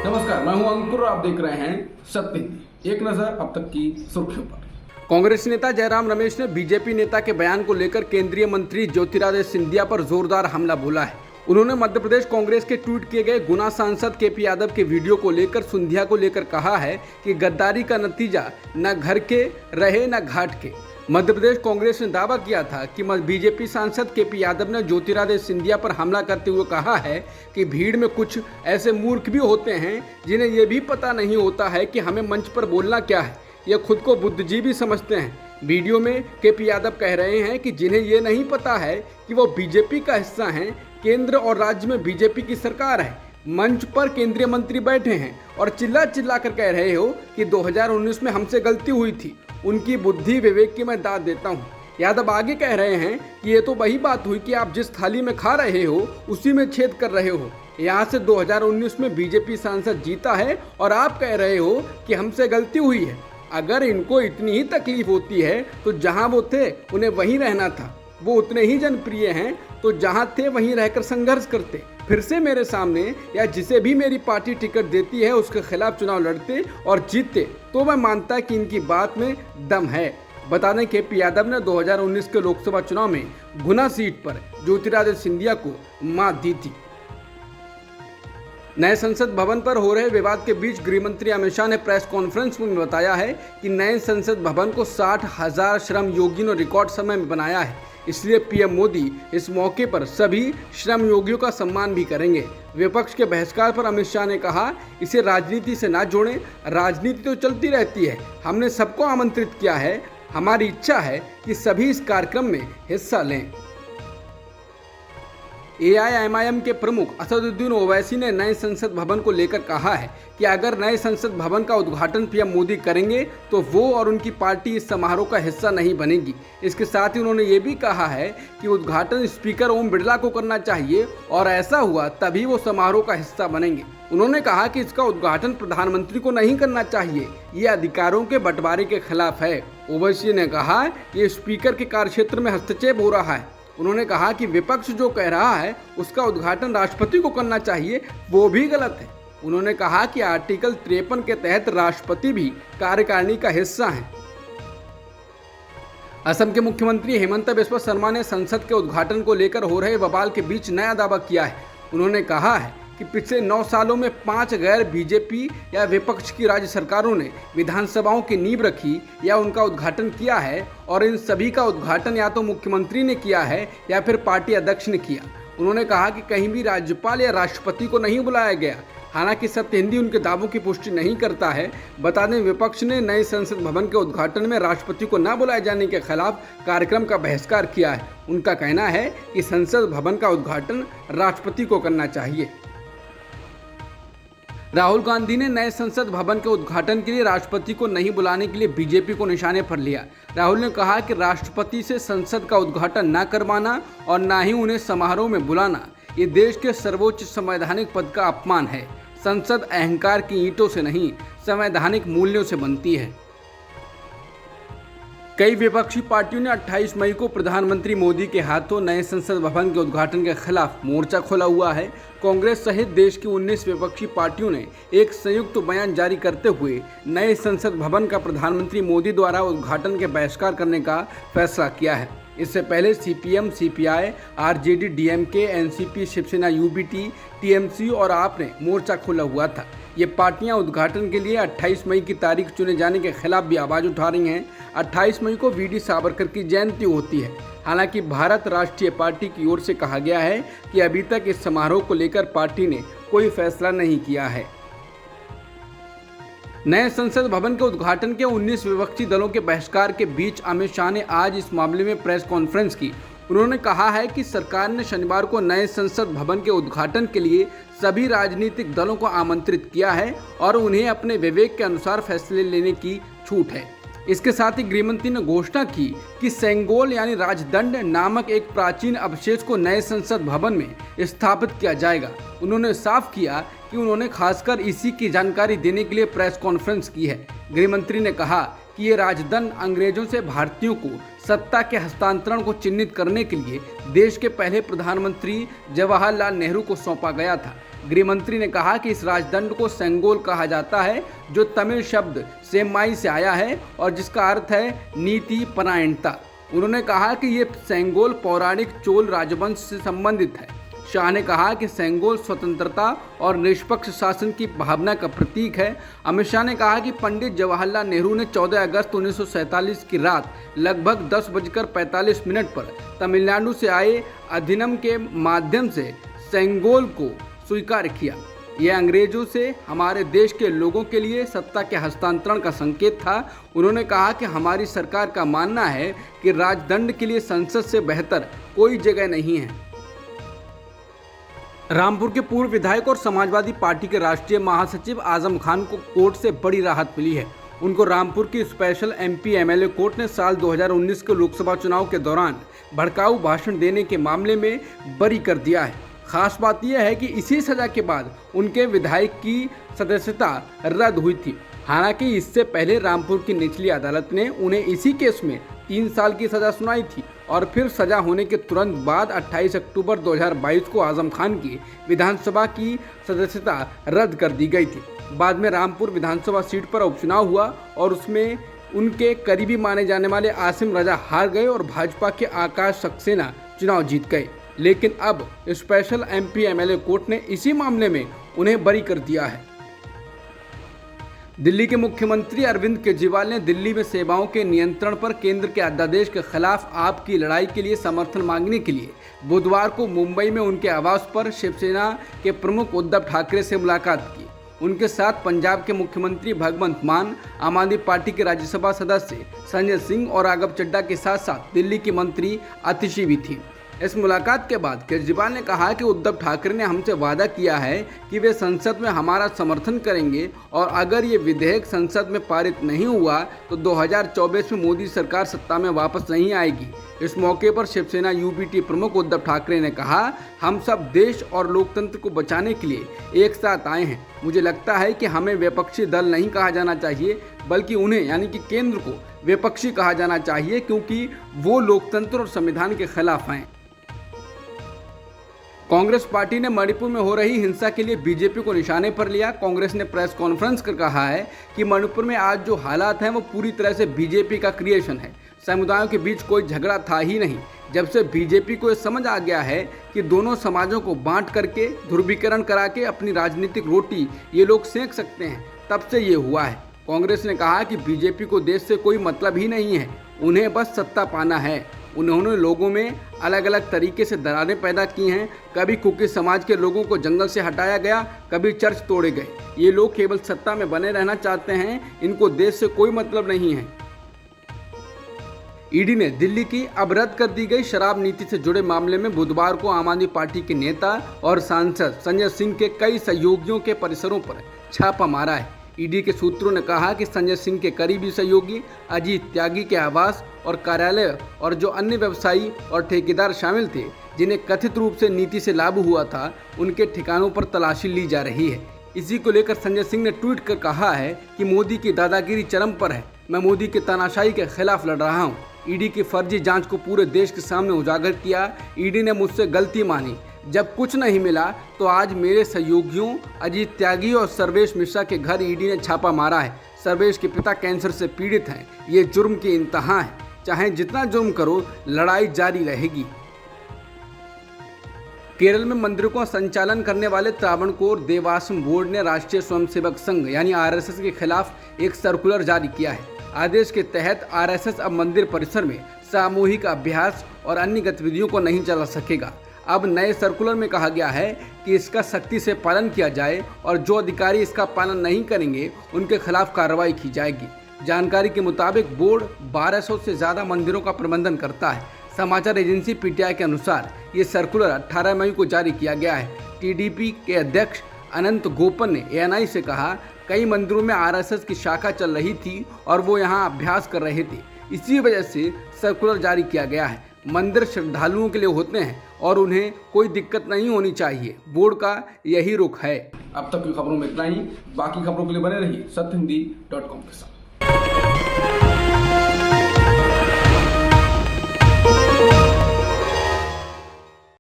नमस्कार, मैं हूं अंकुर और आप देख रहे हैं सत्य हिंदी। एक नजर अब तक की सुर्खियों पर। कांग्रेस नेता जयराम रमेश ने बीजेपी नेता के बयान को लेकर केंद्रीय मंत्री ज्योतिरादित्य सिंधिया पर जोरदार हमला बोला है। उन्होंने मध्य प्रदेश कांग्रेस के ट्वीट किए गए गुना सांसद केपी यादव के वीडियो को लेकर सिंधिया को लेकर कहा है कि गद्दारी का नतीजा न घर के रहे न घाट के। मध्य प्रदेश कांग्रेस ने दावा किया था कि बीजेपी सांसद केपी यादव ने ज्योतिरादित्य सिंधिया पर हमला करते हुए कहा है कि भीड़ में कुछ ऐसे मूर्ख भी होते हैं जिन्हें ये भी पता नहीं होता है कि हमें मंच पर बोलना क्या है। ये खुद को बुद्धिजीवी समझते हैं। वीडियो में केपी यादव कह रहे हैं कि जिन्हें ये नहीं पता है कि वो बीजेपी का हिस्सा हैं, केंद्र और राज्य में बीजेपी की सरकार है। मंच पर केंद्रीय मंत्री बैठे हैं और चिल्ला चिल्ला कर कह रहे हो कि 2019 में हमसे गलती हुई थी। उनकी बुद्धि विवेक की मैं दाद देता हूँ। यादव आगे कह रहे हैं कि ये तो वही बात हुई कि आप जिस थाली में खा रहे हो उसी में छेद कर रहे हो। यहाँ से 2019 में बीजेपी सांसद जीता है और आप कह रहे हो कि हमसे गलती हुई है। अगर इनको इतनी ही तकलीफ होती है तो जहाँ वो थे उन्हें वहीं रहना था। वो उतने ही जनप्रिय हैं तो जहाँ थे वहीं रहकर संघर्ष करते, फिर से मेरे सामने या जिसे भी मेरी पार्टी टिकट देती है उसके खिलाफ चुनाव लड़ते और जीतते तो मैं मानता कि इनकी बात में दम है। बता दें कि केपी यादव ने 2019 के लोकसभा चुनाव में गुना सीट पर ज्योतिरादित्य सिंधिया को मात दी थी। नए संसद भवन पर हो रहे विवाद के बीच गृह मंत्री अमित शाह ने प्रेस कॉन्फ्रेंस में बताया है कि नए संसद भवन को 60,000 श्रम योगियों ने रिकॉर्ड समय में बनाया है, इसलिए पीएम मोदी इस मौके पर सभी श्रम योगियों का सम्मान भी करेंगे। विपक्ष के बहिष्कार पर अमित शाह ने कहा, इसे राजनीति से ना जोड़ें, राजनीति तो चलती रहती है। हमने सबको आमंत्रित किया है, हमारी इच्छा है कि सभी इस कार्यक्रम में हिस्सा लें। एआईएमआईएम के प्रमुख असदुद्दीन ओवैसी ने नए संसद भवन को लेकर कहा है कि अगर नए संसद भवन का उद्घाटन पीएम मोदी करेंगे तो वो और उनकी पार्टी इस समारोह का हिस्सा नहीं बनेगी। इसके साथ ही उन्होंने ये भी कहा है कि उद्घाटन स्पीकर ओम बिरला को करना चाहिए और ऐसा हुआ तभी वो समारोह का हिस्सा बनेंगे। उन्होंने कहा कि इसका उद्घाटन प्रधानमंत्री को नहीं करना चाहिए, ये अधिकारों के बंटवारे के खिलाफ है। ओवैसी ने कहा ये स्पीकर के कार्यक्षेत्र में हस्तक्षेप हो रहा है। उन्होंने कहा कि विपक्ष जो कह रहा है उसका उद्घाटन राष्ट्रपति को करना चाहिए, वो भी गलत है। उन्होंने कहा कि आर्टिकल 53 के तहत राष्ट्रपति भी कार्यकारिणी का हिस्सा हैं। असम के मुख्यमंत्री हेमंत बिस्वा शर्मा ने संसद के उद्घाटन को लेकर हो रहे बवाल के बीच नया दावा किया है। उन्होंने कहा है कि पिछले 9 सालों में 5 गैर बीजेपी या विपक्ष की राज्य सरकारों ने विधानसभाओं की नींव रखी या उनका उद्घाटन किया है और इन सभी का उद्घाटन या तो मुख्यमंत्री ने किया है या फिर पार्टी अध्यक्ष ने किया। उन्होंने कहा कि कहीं भी राज्यपाल या राष्ट्रपति को नहीं बुलाया गया। हालांकि सत्य हिंदी उनके दावों की पुष्टि नहीं करता है। बता दें, विपक्ष ने नए संसद भवन के उद्घाटन में राष्ट्रपति को न बुलाए जाने के खिलाफ कार्यक्रम का बहिष्कार किया है। उनका कहना है कि संसद भवन का उद्घाटन राष्ट्रपति को करना चाहिए। राहुल गांधी ने नए संसद भवन के उद्घाटन के लिए राष्ट्रपति को नहीं बुलाने के लिए बीजेपी को निशाने पर लिया। राहुल ने कहा कि राष्ट्रपति से संसद का उद्घाटन न करवाना और न ही उन्हें समारोह में बुलाना ये देश के सर्वोच्च संवैधानिक पद का अपमान है। संसद अहंकार की ईंटों से नहीं, संवैधानिक मूल्यों से बनती है। कई विपक्षी पार्टियों ने 28 मई को प्रधानमंत्री मोदी के हाथों नए संसद भवन के उद्घाटन के खिलाफ मोर्चा खोला हुआ है। कांग्रेस सहित देश की 19 विपक्षी पार्टियों ने एक संयुक्त बयान जारी करते हुए नए संसद भवन का प्रधानमंत्री मोदी द्वारा उद्घाटन के बहिष्कार करने का फैसला किया है। इससे पहले CPM, CPI, RJD, DMK, NCP, Shiv Sena, UBT, TMC और आप ने मोर्चा खोला हुआ था। ये पार्टियां उद्घाटन के लिए 28 मई की तारीख चुने जाने के खिलाफ भी आवाज़ उठा रही हैं। 28 मई को वीडी सावरकर की जयंती होती है। हालांकि भारत राष्ट्रीय पार्टी की ओर से कहा गया है कि अभी तक इस समारोह को लेकर पार्टी ने कोई फैसला नहीं किया है। नए संसद भवन के उद्घाटन के 19 विपक्षी दलों के बहिष्कार के बीच अमित शाह ने आज इस मामले में प्रेस कॉन्फ्रेंस की। उन्होंने कहा है कि सरकार ने शनिवार को नए संसद भवन के उद्घाटन के लिए सभी राजनीतिक दलों को आमंत्रित किया है और उन्हें अपने विवेक के अनुसार फैसले लेने की छूट है। इसके साथ ही गृहमंत्री ने घोषणा की कि सेंगोल यानी राजदंड नामक एक प्राचीन अवशेष को नए संसद भवन में स्थापित किया जाएगा। उन्होंने साफ किया कि उन्होंने खासकर इसी की जानकारी देने के लिए प्रेस कॉन्फ्रेंस की है। गृहमंत्री ने कहा कि ये राजदंड अंग्रेजों से भारतीयों को सत्ता के हस्तांतरण को चिन्हित करने के लिए देश के पहले प्रधानमंत्री जवाहरलाल नेहरू को सौंपा गया था। गृह मंत्री ने कहा कि इस राजदंड को सेंगोल कहा जाता है, जो तमिल शब्द सेम्माई से आया है और जिसका अर्थ है नीति परायणता। उन्होंने कहा कि ये सेंगोल पौराणिक चोल राजवंश से संबंधित है। शाह ने कहा कि सेंगोल स्वतंत्रता और निष्पक्ष शासन की भावना का प्रतीक है। अमित शाह ने कहा कि पंडित जवाहरलाल नेहरू ने 14 अगस्त 1947 की रात लगभग 10:45 पर तमिलनाडु से आए अधिनियम के माध्यम से सेंगोल को स्वीकार किया। यह अंग्रेजों से हमारे देश के लोगों के लिए सत्ता के हस्तांतरण का संकेत था। उन्होंने कहा कि हमारी सरकार का मानना है कि राजदंड के लिए संसद से बेहतर कोई जगह नहीं है। रामपुर के पूर्व विधायक और समाजवादी पार्टी के राष्ट्रीय महासचिव आजम खान को कोर्ट से बड़ी राहत मिली है। उनको रामपुर की स्पेशल MP MLA कोर्ट ने साल 2019 के लोकसभा चुनाव के दौरान भड़काऊ भाषण देने के मामले में बरी कर दिया है। खास बात यह है कि इसी सजा के बाद उनके विधायक की सदस्यता रद्द हुई थी। हालांकि इससे पहले रामपुर की निचली अदालत ने उन्हें इसी केस में 3 साल की सजा सुनाई थी और फिर सजा होने के तुरंत बाद 28 अक्टूबर 2022 को आजम खान की विधानसभा की सदस्यता रद्द कर दी गई थी। बाद में रामपुर विधानसभा सीट पर उपचुनाव हुआ और उसमें उनके करीबी माने जाने वाले आसिम रजा हार गए और भाजपा के आकाश सक्सेना चुनाव जीत गए। लेकिन अब स्पेशल MP MLA कोर्ट ने इसी मामले में उन्हें बरी कर दिया है। दिल्ली के मुख्यमंत्री अरविंद केजरीवाल ने दिल्ली में सेवाओं के नियंत्रण पर केंद्र के अध्यादेश के खिलाफ आपकी लड़ाई के लिए समर्थन मांगने के लिए बुधवार को मुंबई में उनके आवास पर शिवसेना के प्रमुख उद्धव ठाकरे से मुलाकात की। उनके साथ पंजाब के मुख्यमंत्री भगवंत मान, आम आदमी पार्टी के राज्यसभा सदस्य संजय सिंह और राघव चड्ढा के साथ साथ दिल्ली की मंत्री आतिशी भी थी। इस मुलाकात के बाद केजरीवाल ने कहा कि उद्धव ठाकरे ने हमसे वादा किया है कि वे संसद में हमारा समर्थन करेंगे और अगर ये विधेयक संसद में पारित नहीं हुआ तो 2024 में मोदी सरकार सत्ता में वापस नहीं आएगी। इस मौके पर शिवसेना UBT प्रमुख उद्धव ठाकरे ने कहा, हम सब देश और लोकतंत्र को बचाने के लिए एक साथ आए हैं। मुझे लगता है कि हमें विपक्षी दल नहीं कहा जाना चाहिए, बल्कि उन्हें यानी कि केंद्र को विपक्षी कहा जाना चाहिए, क्योंकि वो लोकतंत्र और संविधान के खिलाफ हैं। कांग्रेस पार्टी ने मणिपुर में हो रही हिंसा के लिए बीजेपी को निशाने पर लिया। कांग्रेस ने प्रेस कॉन्फ्रेंस कर कहा है कि मणिपुर में आज जो हालात हैं वो पूरी तरह से बीजेपी का क्रिएशन है। समुदायों के बीच कोई झगड़ा था ही नहीं। जब से बीजेपी को ये समझ आ गया है कि दोनों समाजों को बांट करके ध्रुवीकरण करा के अपनी राजनीतिक रोटी ये लोग सेंक सकते हैं, तब से ये हुआ है। कांग्रेस ने कहा कि बीजेपी को देश से कोई मतलब ही नहीं है, उन्हें बस सत्ता पाना है। उन्होंने लोगों में अलग अलग तरीके से दरारें पैदा की हैं। कभी कुकी समाज के लोगों को जंगल से हटाया गया, कभी चर्च तोड़े गए। ये लोग केवल सत्ता में बने रहना चाहते हैं, इनको देश से कोई मतलब नहीं है। ईडी ने दिल्ली की अब रद्द कर दी गई शराब नीति से जुड़े मामले में बुधवार को आम आदमी पार्टी के नेता और सांसद संजय सिंह के कई सहयोगियों के परिसरों पर छापा मारा है। ईडी के सूत्रों ने कहा कि संजय सिंह के करीबी सहयोगी अजीत त्यागी के आवास और कार्यालय और जो अन्य व्यवसायी और ठेकेदार शामिल थे जिन्हें कथित रूप से नीति से लाभ हुआ था, उनके ठिकानों पर तलाशी ली जा रही है। इसी को लेकर संजय सिंह ने ट्वीट कर कहा है कि मोदी की दादागिरी चरम पर है, मैं मोदी की तानाशाही के खिलाफ लड़ रहा हूँ। ईडी की फर्जी जांच को पूरे देश के सामने उजागर किया। ईडी ने मुझसे गलती मानी, जब कुछ नहीं मिला तो आज मेरे सहयोगियों अजीत त्यागी और सर्वेश मिश्रा के घर ईडी ने छापा मारा है। सर्वेश के पिता कैंसर से पीड़ित हैं। ये जुर्म की इंतहा है, चाहे जितना जुर्म करो लड़ाई जारी रहेगी। केरल में मंदिरों का संचालन करने वाले त्रावणकोर देवास्म बोर्ड ने राष्ट्रीय स्वयंसेवक संघ यानी RSS के खिलाफ एक सर्कुलर जारी किया है। आदेश के तहत RSS अब मंदिर परिसर में सामूहिक अभ्यास और अन्य गतिविधियों को नहीं चला सकेगा। अब नए सर्कुलर में कहा गया है कि इसका सख्ती से पालन किया जाए और जो अधिकारी इसका पालन नहीं करेंगे उनके खिलाफ कार्रवाई की जाएगी। जानकारी के मुताबिक बोर्ड 1200 से ज़्यादा मंदिरों का प्रबंधन करता है। समाचार एजेंसी PTI के अनुसार ये सर्कुलर 18 मई को जारी किया गया है। TDP के अध्यक्ष अनंत गोपन ने ANI से कहा, कई मंदिरों में RSS की शाखा चल रही थी और वो यहाँ अभ्यास कर रहे थे, इसी वजह से सर्कुलर जारी किया गया है। मंदिर श्रद्धालुओं के लिए होते हैं और उन्हें कोई दिक्कत नहीं होनी चाहिए, बोर्ड का यही रुख है। अब तक की खबरों में इतना ही। बाकी खबरों के लिए बने रहिए सत्यहिंदी.com के साथ।